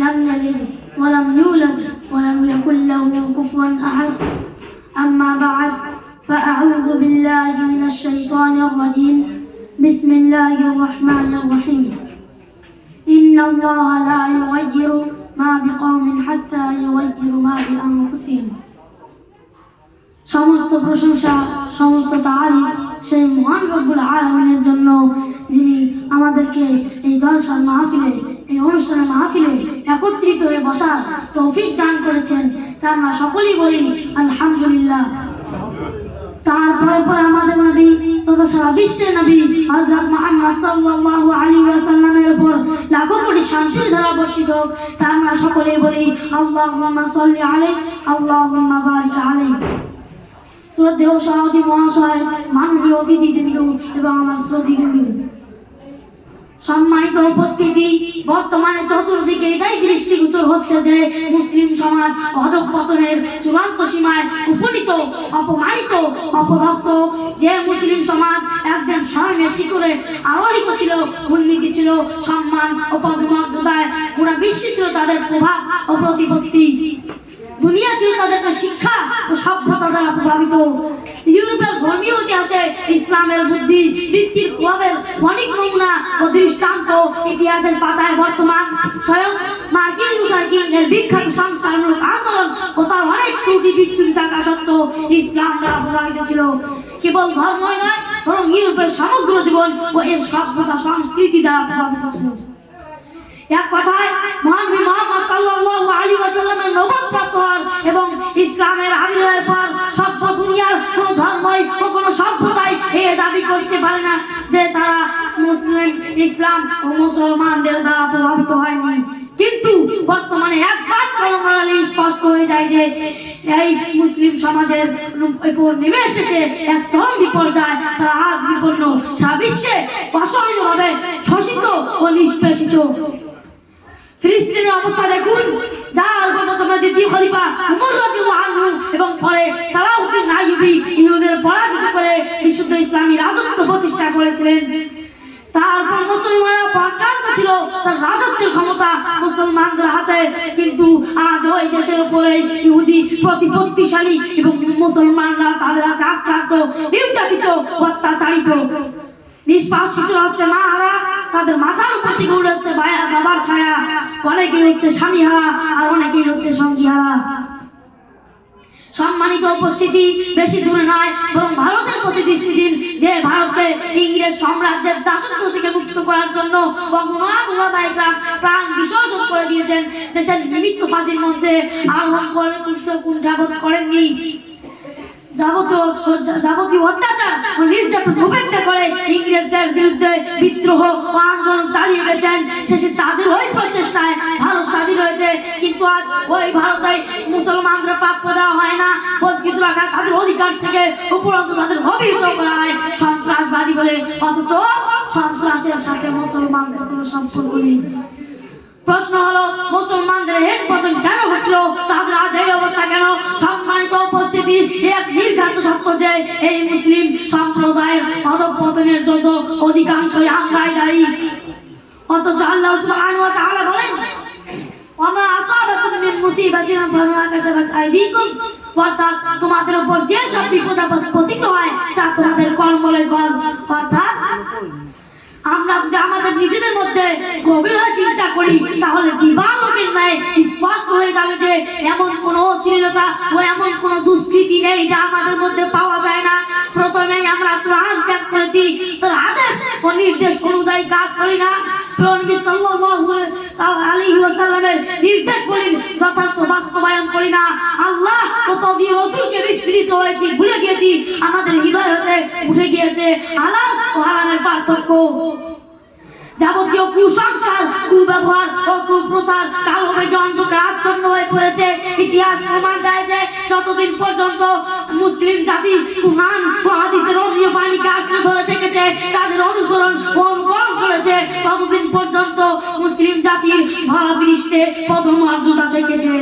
لم يلد ولم يولد ولم يكن له كفوا أحد أما بعد فأعوذ بالله من الشيطان الرجيم بسم الله الرحمن الرحيم إن الله لا يغير ما بقوم حتى يغيروا ما بأنفسهم সমস্ত প্রশংসা সমস্ত তারিফ সেই মহান রব্বুল আলামিনের জন্য যিনি আমাদেরকে এই জলসার মাহফিলে এই অনুষ্ঠানের মাহফিলে একত্রিত হয়ে বসার তৌফিক দান করেছেন তা আমরা সকলেই বলি আলহামদুলিল্লাহ। তারপরে আমাদের নবী তথা সারা বিশ্বের নবী হযরত মুহাম্মদ সাল্লাল্লাহু আলাইহি ওয়াসাল্লামের উপর লাখো কোটি শান্তির ধারা বর্ষিত হোক তা আমরা সকলেই বলি আল্লাহুম্মা সাল্লি আলাইহি আল্লাহুম্মা বারিক আলাইহি। শ্রদ্ধেয় সভাপতি মহাশয়, মাননীয় অতিথিবৃন্দ এবং আমার শ্রোতৃবৃন্দ, সম্মানিত উপস্থিতি, বর্তমানে চতুর্দিকে এটাই দৃষ্টিগোচর হচ্ছে যে মুসলিম সমাজ অধঃপতনের চূড়ান্ত সীমায় উপনীত, অপমানিত, অপদস্থ। যে মুসলিম সমাজ একদিন স্বয়নের শিখরে আরোহিত ছিল, উন্নতি ছিল, সম্মান ও পদমর্যাদায় পুরা বিশ্বে ছিল তাদের প্রভাব ও প্রতিপত্তি, দুনিয়া ছিল তাদেরকে শিক্ষা ও সভ্যতা দ্বারা প্রভাবিত। ইউরোপের ধর্মীয় ইতিহাসে ইসলামের বুদ্ধি বৃত্তির প্রভাবের অনেক নমুনা ও দৃষ্টান্ত ইতিহাসের পাতায় বর্তমান। স্বয়ং মার্কিন লুথার কিং এর বিখ্যাত সংস্কারমূলক আন্দোলন ও তার অনেক ত্রুটি বিচ্যুতি থাকা সত্ত্বেও ইসলাম দ্বারা প্রভাবিত ছিল। কেবল ধর্মই নয়, বরং ইউরোপের সমগ্র জীবন ও এর সভ্যতা সংস্কৃতি দ্বারা প্রভাবিত ছিল। এক কথায় মহানবী মুহাম্মদ সাল্লাল্লাহু আলাইহি ওয়াসাল্লামের নবুয়ত প্রাপ্ত হওয়ার এবং ইসলামের আবির্ভাবের পর সভ্য দুনিয়ার কোনো ধর্মই ও কোনো সভ্যতাই এ দাবি করতে পারে না যে তারা মুসলিম, ইসলাম ও মুসলমানদের দ্বারা প্রভাবিত হয়নি। কিন্তু বর্তমানে একবার কলমে স্পষ্ট হয়ে যায় যে এই মুসলিম সমাজের উপর নেমে এসেছে এক চরম বিপর্যয়। তারা আজ বিপন্ন, সারা বিশ্বে অসহায়ভাবে শোষিত ও নিষ্পেষিত। ফিলিস্তিনের অবস্থা দেখুন, যার প্রথমে দ্বিতীয় খলিফা উমর রাদিয়াল্লাহু আনহু এবং পরে সালাউদ্দিন আইয়ুবী ইহুদিদের পরাজিত করে বিশুদ্ধ ইসলামী রাজত্ব প্রতিষ্ঠা করেছিলেন। তারপর মুসলমানরা পরাক্রান্ত ছিল, তার রাজত্বের ক্ষমতা মুসলমানদের হাতে। কিন্তু আজ ওই দেশের উপরে ইহুদি প্রতিপত্তিশালী এবং মুসলমানরা তাদের হাতে আক্রান্ত, নির্যাতিত, অত্যাচারিত। নিষ্পাপ শিশুরা হচ্ছে মাহারা, তাদের মাথার উপর থেকে উড়ে হচ্ছে বাবার ছায়া। অনেকেই হচ্ছে স্বামী হারা, আর অনেকেই হচ্ছে সঙ্গী হারা। সম্মানিত উপস্থিতি, বেশি দূরে নয় বরং ভারতের প্রতি দৃষ্টি দিন, যে ভারতকে ইংরেজ সাম্রাজ্যের দাসত্ব থেকে মুক্ত করার জন্য প্রাণ বিসর্জন করে দিয়েছেন। দেশের নিমিত্ত ফাঁসির মঞ্চে আরোহণ করে কুণ্ঠাবোধ করেননি। যাবতীয় অত্যাচার ও নির্যাতন উপেক্ষা করে ইংরেজদের বিরুদ্ধে বিদ্রোহ ও আন্দোলন চালিয়ে গেছেন। শেষে তাদের ওই প্রচেষ্টায় ভারত স্বাধীন হয়েছে। কিন্তু আজ ওই ভারতে মুসলমানদের প্রাপ্য দেওয়া হয় না, বঞ্চিত রাখা তাদের অধিকার থেকে উপরন্তু তাদের অভিহিত করা হয় সন্ত্রাসবাদী বলে। অথচ সন্ত্রাসের সাথে মুসলমানদের কোনো সম্পর্ক নেই। প্রশ্ন হলো, মুসলমানদের হেন পতন কেন ঘটলো? তাদের আজ এই অবস্থা কেন? সম্মানিত উপস্থিতি, এক নির্ঘাত সত্য যে এই মুসলিম সম্প্রদায়ের অধঃপতনের জন্য অধিকাংশই আমরাই দায়ী। অথচ আল্লাহ সুবহানাহু ওয়া তাআলা বলেন, ওয়ামা আসাবাকুম মিন মুসিবাতিন ফাবিমা কাসাবাত আইদিকুম, অর্থাৎ তোমাদের উপর যে সব বিপদ আপদ পতিত হয় তা তোমাদের কর্মের ফল। অর্থাৎ আমরা যদি আমাদের নিজেদের মধ্যে গভীরভাবে চিন্তা করি তাহলে দিবালোকের ন্যায় স্পষ্ট হয়ে যাবে যে এমন কোনো অশ্লীলতা ও এমন কোনো দুষ্কৃতি নেই যা আমাদের মধ্যে পাওয়া যায় না। প্রথমেই আমরা কোরআন ত্যাগ করেছি, তার আদেশ ও নির্দেশ অনুযায়ী কাজ করি না। নবী সাল্লাল্লাহু আলাইহি ওয়াসাল্লামের নির্দেশগুলির যথার্থ বাস্তবায়ন করি না। আল্লাহ ও নবী রাসূলকে বিস্মৃত হয়েছি, ভুলে গিয়েছি। আমাদের হৃদয় হতে উঠে গিয়েছে হালাল ও হারামের পার্থক্য। যাবতীয় কুসংস্কার, কুব্যবহার ও কুপ্রথার কালো মেঘে অন্ধকার আচ্ছন্ন হয়ে পড়েছে। ইতিহাস প্রমাণ দেয় যে যতদিন পর্যন্ত মুসলিম জাতি কুরআন ও হাদিসের অমীয় বাণীকে আঁকড়ে ধরে থেকেছে, তাদের অনুসরণ ও অনুকরণ করেছে, ততদিন পর্যন্ত মুসলিম জাতির ধরা পৃষ্ঠে পদমর্যাদা থেকেছে।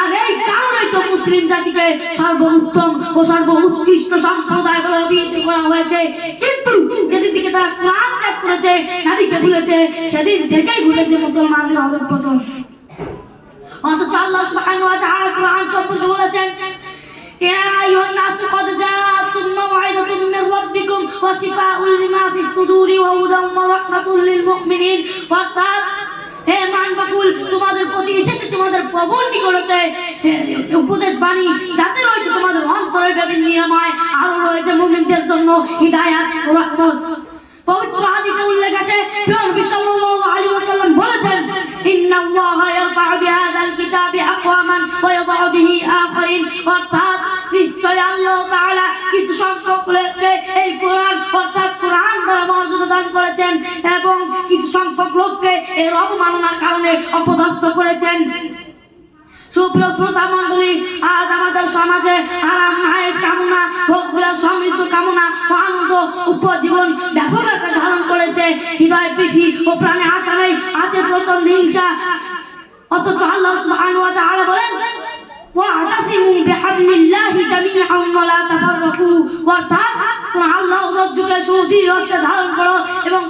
আর এই কারণেই তো মুসলিম জাতিকে সর্বোত্তম ও সর্বোৎকৃষ্ট সম্প্রদায় বলে অভিহিত করা হয়েছে। কিন্তু যেদিন থেকে তারা কোরআন ত্যাগ করেছে, নবীকে ভুলেছে, সেদিন থেকেই ভুলেছে মুসলমানদের অধঃপতন। অথচ আল্লাহ সুবহানাহু ওয়া তাআলা কুরআন সম্পর্কে বলেছেন, ইয়া আইয়ুহান নাসু ক্বাদ জাআতকুম মাও'ইযাতুম মির রাব্বিকুম ওয়া শিফাউন লিমা ফিস সুদুরি ওয়া হুদাম ওয়া রাহমাতুল লিল মুমিনিন। অর্থাৎ হে মানবকুল, তোমাদের প্রতি এসেছে তোমাদের প্রভুর নিকটে উপদেশ বাণী, যাতে রয়েছে তোমাদের অন্তরের ব্যাধির নিরাময়, আর রয়েছে মুমিনদের জন্য হিদায়াত ও রহমত। পবিত্র হাদিসে উল্লেখ আছে, প্রিয় নবী সাল্লাল্লাহু আলাইহি ওয়াসাল্লাম বলেছেন, ইন্নাল্লাহা ইয়ারফা'ু বিহাযাল কিতাবি আকওয়ামান ওয়া ইয়াদউ বিহি আখারিন। অর্থাৎ নিশ্চয় আল্লাহ তাআলা কিছু সংখ্যক লোককে এই কোরআন অর্থাৎ কোরআন দ্বারা মর্যাদা দান করেছেন এবং কিছু সংখ্যক লোককে এর অবমাননার কারণে অপদস্থ করেছেন। সুপ্রিয় শ্রোতা মণ্ডলী, আজ আমাদের সমাজে আরাম আয়েশ কামনা, ভোগবিলাস সমৃদ্ধ কামনা ও আনন্দ উপজীবন ব্যাপক আকার ধারণ করেছে। হৃদয় প্রীতি ও প্রাণে আশা নেই, আছে প্রচন্ড হিংসা। অথচ আল্লাহ সুবহানাহু ওয়া তাআলা বলেন, ওয়া'তাসিমু বিহাবলিল্লাহি জামিআন ওয়া লা তাফাররাকু। অর্থাৎ তোমরা আল্লাহর রজ্জুকে সুদৃঢ় হস্তে ধারণ করো এবং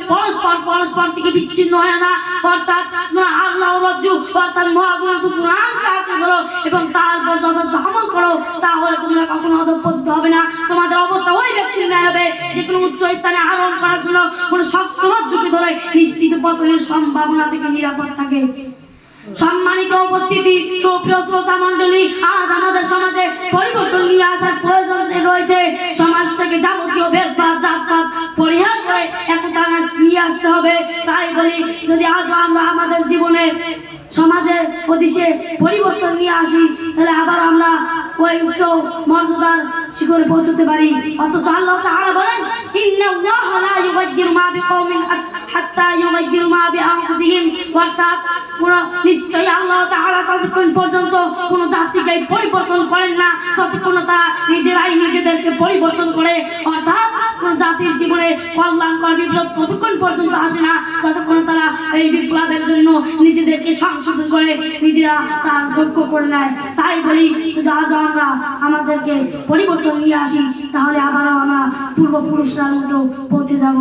পরস্পর থেকে বিচ্ছিন্ন হয় না। অর্থাৎ তোমরা আল্লাহর রজ্জু অর্থাৎ মহাগ্রন্থ কোরআনকে আঁকড়ে ধরো এবং তারপর যথাযথ আমল করো, তাহলে তোমরা কখনো অধঃপতিত হবে না। তোমাদের অবস্থা ওই ব্যক্তির ন্যায় হবে যে কোনো উচ্চ স্থানে আরোহণ করার জন্য কোনো শক্ত রজ্জুকে ধরে নিশ্চিত পতনের সম্ভাবনা থেকে নিরাপদ থাকে। সম্মানিত উপস্থিতি, সুপ্রিয় শ্রোতা মণ্ডলী, আজ আমাদের সমাজে পরিবর্তন নিয়ে আসার প্রয়োজন রয়েছে। সমাজ থেকে যাবতীয় ভেদভাব জাতপাত পরিহার করে একতা নিয়ে আসতে হবে। তাই বলি, যদি আজ আমরা আমাদের জীবনে সমাজের অতিশে পরিবর্তন নিয়ে আসি, তাহলে আবার আমরা ওই উচ্চ মর্যাদার শিখরে পৌঁছতে পারি। অথচ আল্লাহ তাআলা বলেন, ইন্নাল্লাহা লা ইউগাইয়িরু মা বিকওমিন হাত্তা ইউগাইয়িরু মা বিআনফুসিহিম। অর্থাৎ নিশ্চয়ই আল্লাহ তাআলা ততক্ষণ পর্যন্ত কোনো জাতিকে পরিবর্তন করেন না ততক্ষণ তারা নিজেরাই নিজেদেরকে পরিবর্তন করে। অর্থাৎ কোনো জাতির জীবনে কল্যাণকর বিপ্লব ততক্ষণ পর্যন্ত আসে না যতক্ষণ তারা এই বিপ্লবের জন্য নিজেদেরকে সংশোধন করে নিজেরা তার যোগ্য করে নেয়। তাই বলি, যদি আজ আমরা আমাদেরকে পরিবর্তন নিয়ে আসি, তাহলে আবারও আমরা পূর্বপুরুষরার মতো পৌঁছে যাব।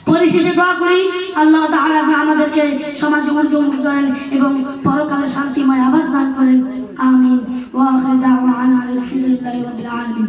পরিশেষে দোয়া করি, আল্লাহ তাআলা যেন আমাদেরকে সমাজে উন্নতি করেন এবং পরকালে শান্তিময় আবাস দান করেন। আমিন। ওয়া আখিরু দাওয়ানা আলহামদুলিল্লাহি রাব্বিল আলামিন।